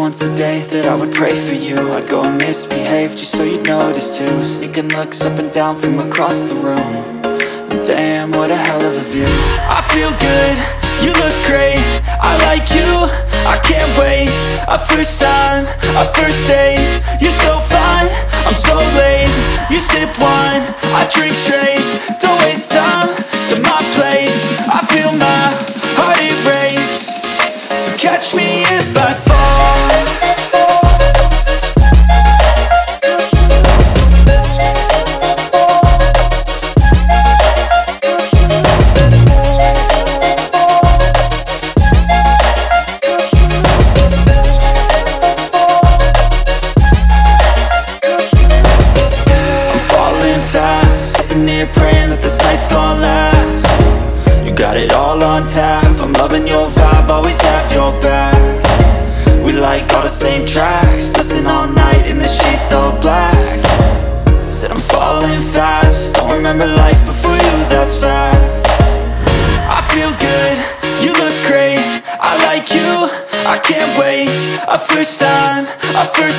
once a day that I would pray for you. I'd go and misbehave just so you'd notice too. Sneaking looks up and down from across the room. And damn, what a hell of a view. I feel good, you look great, I like you, I can't wait. A first time, a first date, you're so fine, I'm so late. You sip wine, I drink straight, don't waste time to my place. I feel my heart erase, so catch me if I fall. Praying that this night's gonna last. You got it all on tap, I'm loving your vibe, always have your back. We like all the same tracks, listen all night in the sheets all black. Said I'm falling fast, don't remember life before you, that's fact. I feel good, you look great, I like you, I can't wait. A first time, a first